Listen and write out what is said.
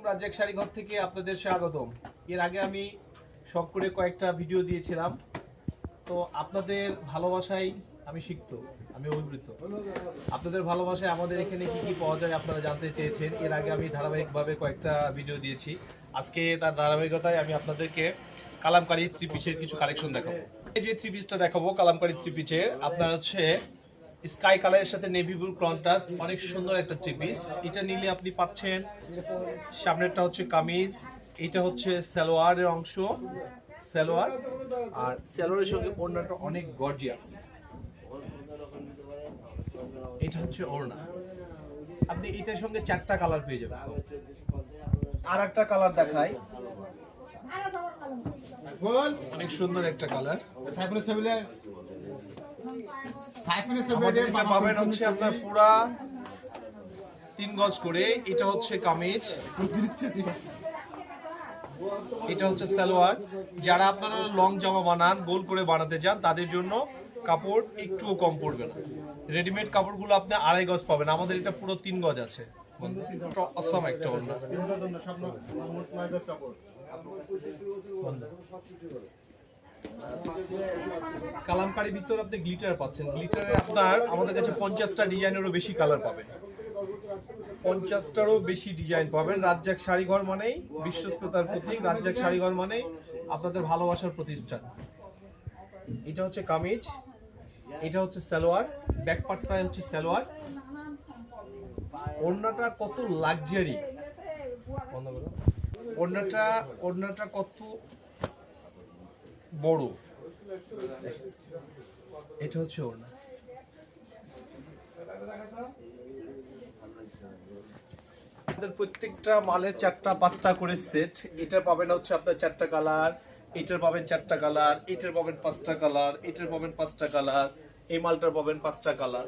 রাজ্জাক শাড়িঘর থেকে আপনাদের স্বাগতম। এর আগে আমি শখ করে কয়েকটা ভিডিও দিয়েছিলাম, তো আপনাদের ভালোবাসায় আমি সিক্ত, আমি অভিভূত। আপনাদের ভালোবাসায় আমাদের এখানে কি কি পাওয়া যায় আপনারা জানতে চেয়েছেন। এর আগে আমি ধারাবাহিকভাবে কয়েকটা ভিডিও দিয়েছি। আজকে তার ধারাবাহিকতায় আমি আপনাদেরকে কালামকারী থ্রি পিসের কিছু কালেকশন দেখাবো। এই যে থ্রি পিসটা দেখাবো কালামকারী থ্রি পিসের, আপনার হচ্ছে স্কাই কালারের সাথে নেভি ব্লু কন্ট্রাস্ট, অনেক সুন্দর একটা থ্রি পিস। এটা নিলে আপনি পাচ্ছেন, সামনেরটা হচ্ছে কামিজ, এটা হচ্ছে সালোয়ারের অংশ, সালোয়ার, আর সালোয়ারের সঙ্গে ওড়নাটা অনেক গর্জিয়াস। এটা হচ্ছে ওড়না, আপনি এটার সঙ্গে চারটা কালার পেয়ে যাবেন। আর একটা কালার দেখাই, অনেক সুন্দর একটা কালার। পাবেন হচ্ছে আপনার পুরা 3 গজ করে। এটা হচ্ছে কামিজ, এটা হচ্ছে সালোয়ার। যারা আপনারা লং জামা বানান, গোল করে বানাতে চান, তাদের জন্য কাপড় একটুও কম পড়বে না। রেডিমেড কাপড়গুলো আপনি 2.5 গজ পাবেন, আমাদের এটা পুরো 3 গজ আছে। অসম একটা ওড়না। কালামকারী ভিতর আপনি গ্লিটার পাচ্ছেন। গ্লিটারে আপনার আমাদের কাছে 50টা ডিজাইনেরও বেশি কালার পাবেন, 50টারও বেশি ডিজাইন পাবেন। রাজ্জাক শাড়িঘর মানেই বিশ্বস্ততার প্রতীক, রাজ্জাক শাড়িঘর মানেই আপনাদের ভালোবাসার প্রতিষ্ঠান। এটা হচ্ছে কামিজ, এটা হচ্ছে সালোয়ার, ব্যাক পার্টটাই হচ্ছে সালোয়ার। ওড়নাটা কত লাক্সারি, ওড়নাটা কত বড়, এটা হচ্ছে ওড়না। প্রত্যেকটা মালের 4টা 5টা করে সেট। এটা পাবেন হচ্ছে আপনার 4টা কালার, এটার পাবেন 4টা কালার, এটার পাবেন 5টা কালার, এটার পাবেন 5টা কালার, এই মালটার পাবেন 5টা কালার।